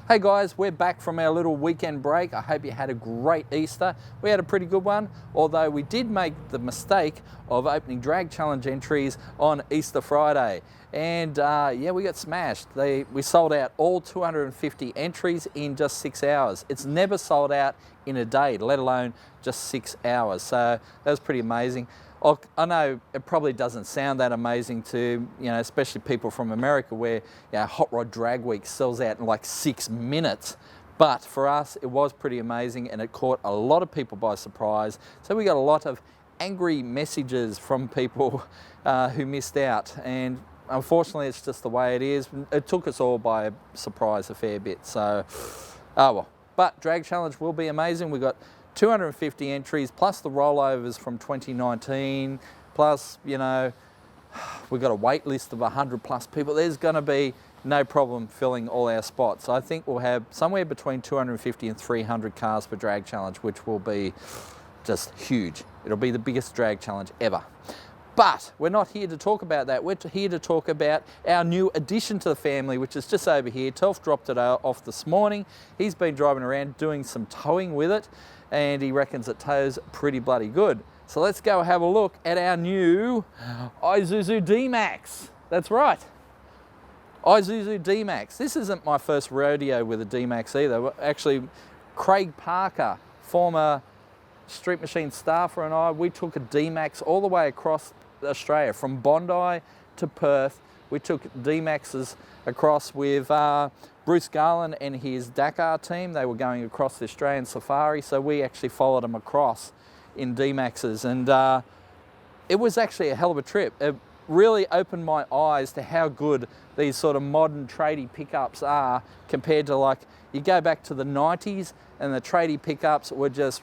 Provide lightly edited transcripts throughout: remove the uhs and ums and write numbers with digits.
Hey guys, we're back from our little weekend break. I hope you had a great Easter. We had a pretty good one, although we did make the mistake of opening Drag Challenge entries on Easter Friday. And yeah, we got smashed. We sold out all 250 entries in just 6 hours. It's never sold out in a day, let alone just 6 hours. So that was pretty amazing. I know it probably doesn't sound that amazing to, especially people from America where, Hot Rod Drag Week sells out in like 6 minutes. But for us, it was pretty amazing and it caught a lot of people by surprise. So we got a lot of angry messages from people who missed out. And unfortunately, it's just the way it is. It took us all by surprise a fair bit. So, oh well. But Drag Challenge will be amazing. We got 250 entries, plus the rollovers from 2019, plus, we've got a wait list of 100 plus people. There's going to be no problem filling all our spots. I think we'll have somewhere between 250 and 300 cars for Drag Challenge, which will be just huge. It'll be the biggest Drag Challenge ever. But we're not here to talk about that. We're here to talk about our new addition to the family, which is just over here. Telf dropped it off this morning. He's been driving around doing some towing with it, and he reckons it tows pretty bloody good. So let's go have a look at our new Isuzu D-Max. That's right, Isuzu D-Max. This isn't my first rodeo with a D-Max either. Actually, Craig Parker, former Street Machine staffer, and we took a D-Max all the way across Australia, from Bondi to Perth. We took D-Maxes across with Bruce Garland and his Dakar team. They were going across the Australian safari, so we actually followed them across in D-Maxes, and it was actually a hell of a trip. It really opened my eyes to how good these sort of modern tradie pickups are compared to, like, you go back to the 90s and the tradie pickups were just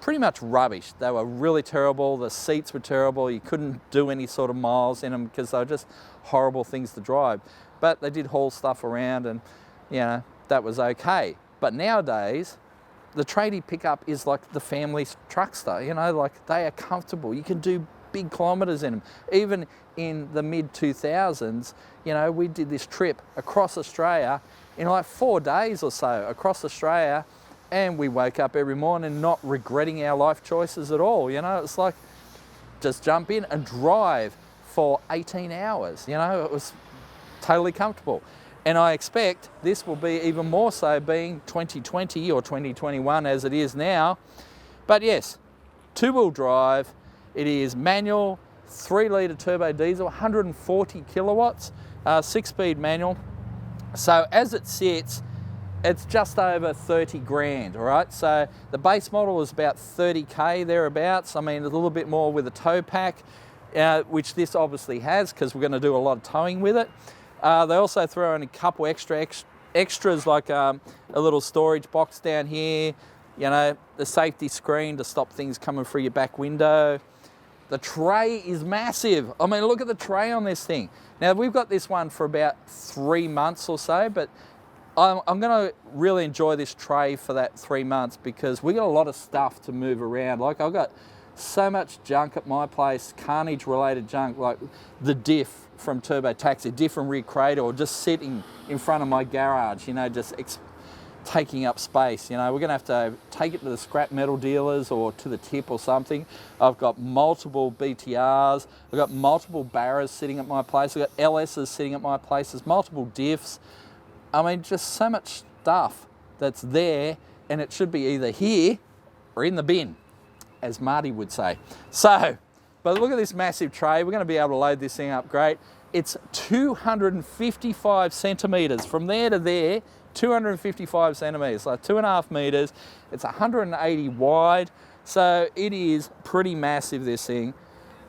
pretty much rubbish. They were really terrible. The seats were terrible. You couldn't do any sort of miles in them because they were just horrible things to drive. But they did haul stuff around, and that was okay. But nowadays, the tradie pickup is like the family truckster. Like, they are comfortable. You can do big kilometres in them. Even in the mid 2000s, we did this trip across Australia in like 4 days or so across Australia. And we woke up every morning not regretting our life choices at all. It's like, just jump in and drive for 18 hours. It was totally comfortable. And I expect this will be even more so being 2020 or 2021 as it is now. But yes, 2-wheel drive. It is manual, 3-litre turbo diesel, 140 kilowatts, 6-speed manual. So as it sits, it's just over 30 grand, all right? So the base model is about 30K thereabouts. I mean, a little bit more with a tow pack, which this obviously has because we're going to do a lot of towing with it. They also throw in a couple extras like a little storage box down here, the safety screen to stop things coming through your back window. The tray is massive. I mean, look at the tray on this thing. Now, we've got this one for about 3 months or so, but I'm going to really enjoy this tray for that 3 months because we got a lot of stuff to move around. Like, I've got so much junk at my place, carnage-related junk, like the diff from Turbo Taxi, diff from Rear Cradle, just sitting in front of my garage, just taking up space. We're going to have to take it to the scrap metal dealers or to the tip or something. I've got multiple BTRs. I've got multiple Barras sitting at my place. I've got LSs sitting at my place. There's multiple diffs. I mean, just so much stuff that's there, and it should be either here or in the bin, as Marty would say. So, but look at this massive tray. We're going to be able to load this thing up great. It's 255 centimetres. From there to there, 255 centimetres, like 2.5 metres. It's 180 wide, so it is pretty massive, this thing.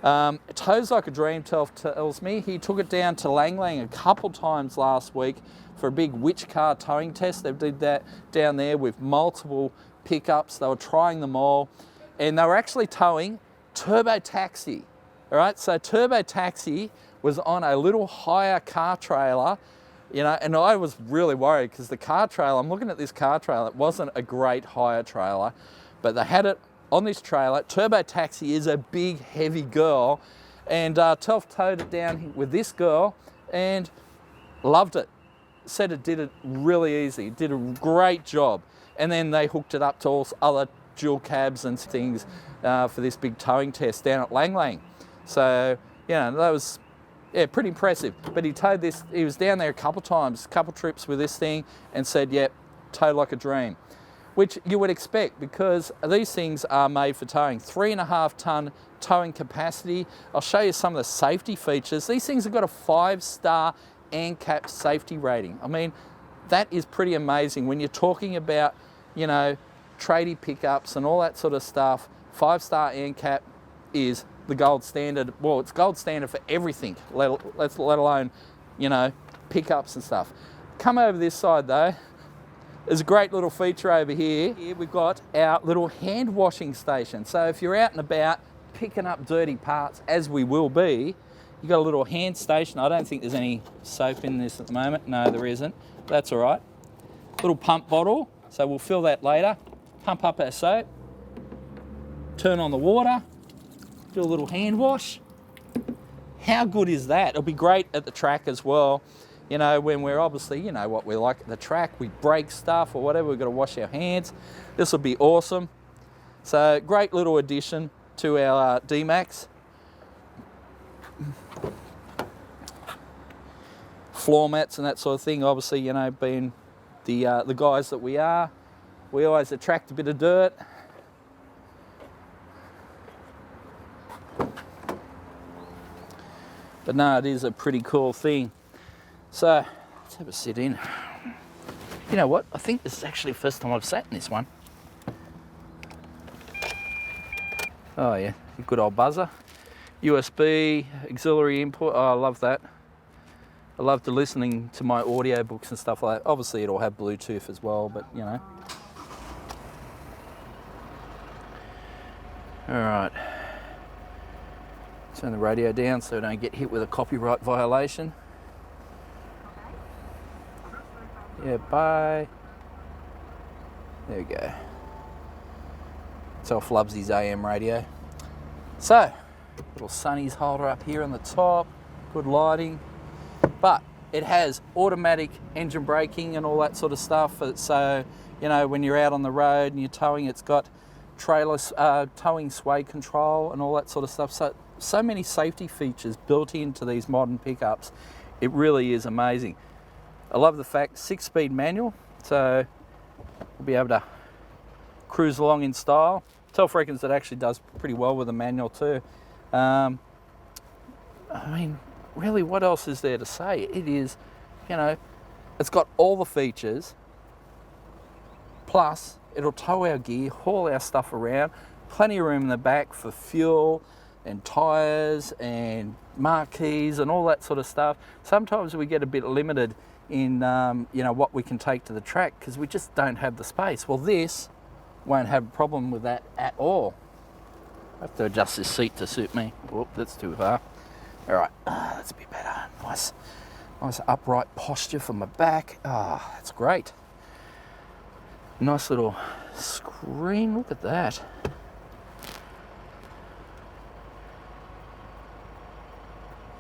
It tows like a dream, Telf tells me. He took it down to Lang Lang a couple times last week for a big witch car towing test. They did that down there with multiple pickups. They were trying them all, and they were actually towing Turbo Taxi. All right, so Turbo Taxi was on a little hire car trailer, and I was really worried because the car trailer, I'm looking at this car trailer, it wasn't a great hire trailer, but they had it on this trailer. Turbo Taxi is a big, heavy girl, and Telf towed it down with this girl and loved it. said it did it really easy. It did a great job. And then they hooked it up to all other dual cabs and things for this big towing test down at Lang Lang. So, that was, pretty impressive. But he towed this, he was down there a couple times, a couple trips with this thing, and said, yep, towed like a dream. Which you would expect, because these things are made for towing. 3.5 ton towing capacity. I'll show you some of the safety features. These things have got a 5-star ANCAP safety rating. I mean, that is pretty amazing. When you're talking about, tradie pickups and all that sort of stuff, 5-star ANCAP is the gold standard. Well, it's gold standard for everything, let alone, pickups and stuff. Come over this side though. There's a great little feature over here. Here we've got our little hand washing station. So if you're out and about picking up dirty parts, as we will be, you've got a little hand station. I don't think there's any soap in this at the moment. No, there isn't. That's all right. Little pump bottle. So we'll fill that later. Pump up our soap. Turn on the water. Do a little hand wash. How good is that? It'll be great at the track as well. When we're obviously, what we're like at the track, we break stuff or whatever, we've got to wash our hands. This will be awesome. So great little addition to our D-Max. Floor mats and that sort of thing, obviously, being the guys that we are, we always attract a bit of dirt. But no, it is a pretty cool thing. So, let's have a sit in. You know what? I think this is actually the first time I've sat in this one. Oh yeah, good old buzzer. USB, auxiliary input. Oh, I love that. I love the listening to my audio books and stuff like that. Obviously, it'll have Bluetooth as well, but All right. Turn the radio down so I don't get hit with a copyright violation. Yeah, bye. There we go. Tell Flubs his AM radio. So, little Sunny's holder up here on the top. Good lighting. But it has automatic engine braking and all that sort of stuff. So, when you're out on the road and you're towing, it's got trailer towing sway control and all that sort of stuff. So many safety features built into these modern pickups. It really is amazing. I love the fact 6-speed manual, so we'll be able to cruise along in style. Telf reckons it actually does pretty well with the manual too. I mean, really, what else is there to say? It is, it's got all the features, plus it'll tow our gear, haul our stuff around, plenty of room in the back for fuel and tyres and marquees and all that sort of stuff. Sometimes we get a bit limited in what we can take to the track because we just don't have the space. Well, this won't have a problem with that at all. I have to adjust this seat to suit me. Whoop, that's too far. All right, that's a bit better. Nice upright posture for my back. That's great. Nice little screen. Look at that.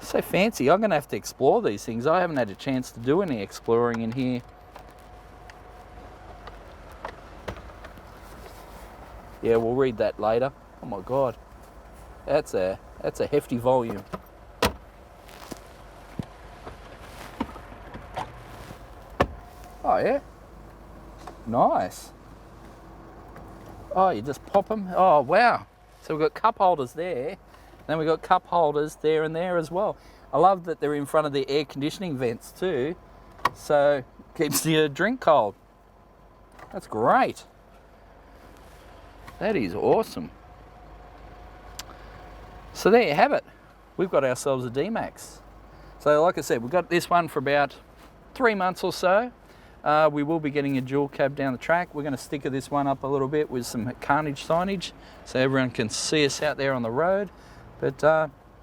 So fancy. I'm going to have to explore these things. I haven't had a chance to do any exploring in here. Yeah, we'll read that later. Oh my God, that's a hefty volume. Oh yeah, nice. Oh, you just pop them. Oh wow. So we've got cup holders there. Then we've got cup holders there and there as well. I love that they're in front of the air conditioning vents too, so keeps your drink cold. That's great. That is awesome. So there you have it. We've got ourselves a D-Max. So like I said, we've got this one for about 3 months or so. We will be getting a dual cab down the track. We're going to sticker this one up a little bit with some carnage signage so everyone can see us out there on the road. But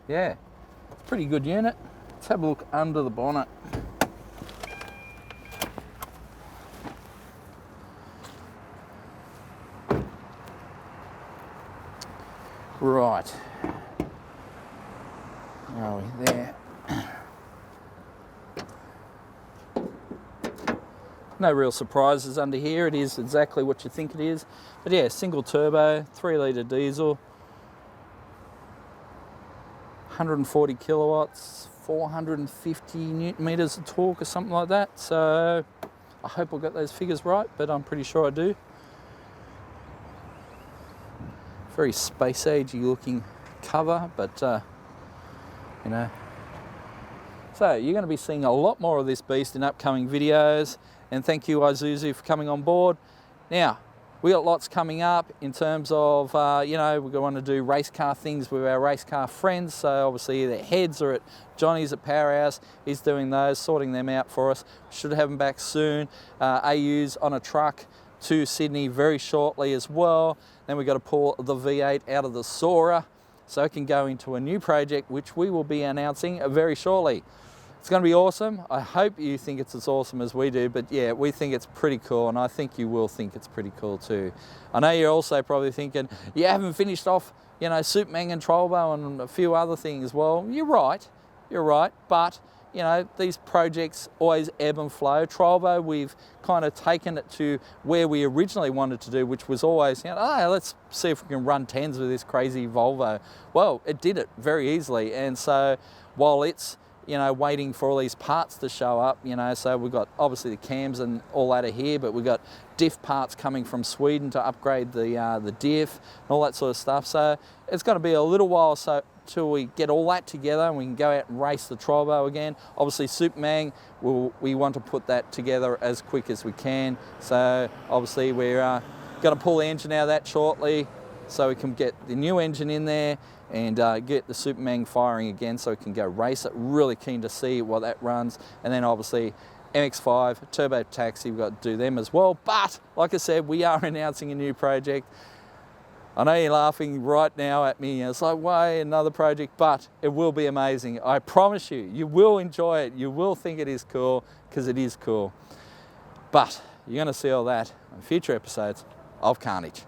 yeah, it's a pretty good unit. Let's have a look under the bonnet. Right. Where are we? There. No real surprises under here. It is exactly what you think it is. But yeah, single turbo, 3 litre diesel, 140 kilowatts, 450 newton meters of torque or something like that. So I hope I got those figures right, but I'm pretty sure I do. Very space agey looking cover, but you know. So you're going to be seeing a lot more of this beast in upcoming videos, and thank you Isuzu for coming on board. Now, we got lots coming up in terms of, you know, we're going to do race car things with our race car friends. So obviously their heads are at Johnny's at Powerhouse. He's doing those, sorting them out for us. Should have them back soon. AU's on a truck to Sydney very shortly as well. Then we've got to pull the V8 out of the Sora so it can go into a new project which we will be announcing very shortly. It's going to be awesome. I hope you think it's as awesome as we do, but yeah, we think it's pretty cool, and I think you will think it's pretty cool too. I know you're also probably thinking, you haven't finished off, you know, Superman and Trollbo and a few other things. Well, you're right, but you know, these projects always ebb and flow. Trollbo, we've kind of taken it to where we originally wanted to do, which was always, you know, oh, let's see if we can run 10s with this crazy Volvo. Well, it did it very easily, and so while it's, you know, waiting for all these parts to show up, you know, so we've got obviously the cams and all that are here, but we've got diff parts coming from Sweden to upgrade the diff and all that sort of stuff. So it's going to be a little while till we get all that together and we can go out and race the Trollbo again. Obviously Superman, we want to put that together as quick as we can. So obviously we're going to pull the engine out of that shortly so we can get the new engine in there and get the Superman firing again so we can go race it. Really keen to see what that runs. And then obviously MX-5, Turbo Taxi, we've got to do them as well. But like I said, we are announcing a new project. I know you're laughing right now at me. It's like, why another project? But it will be amazing. I promise you, you will enjoy it. You will think it is cool, because it is cool. But you're going to see all that in future episodes of Carnage.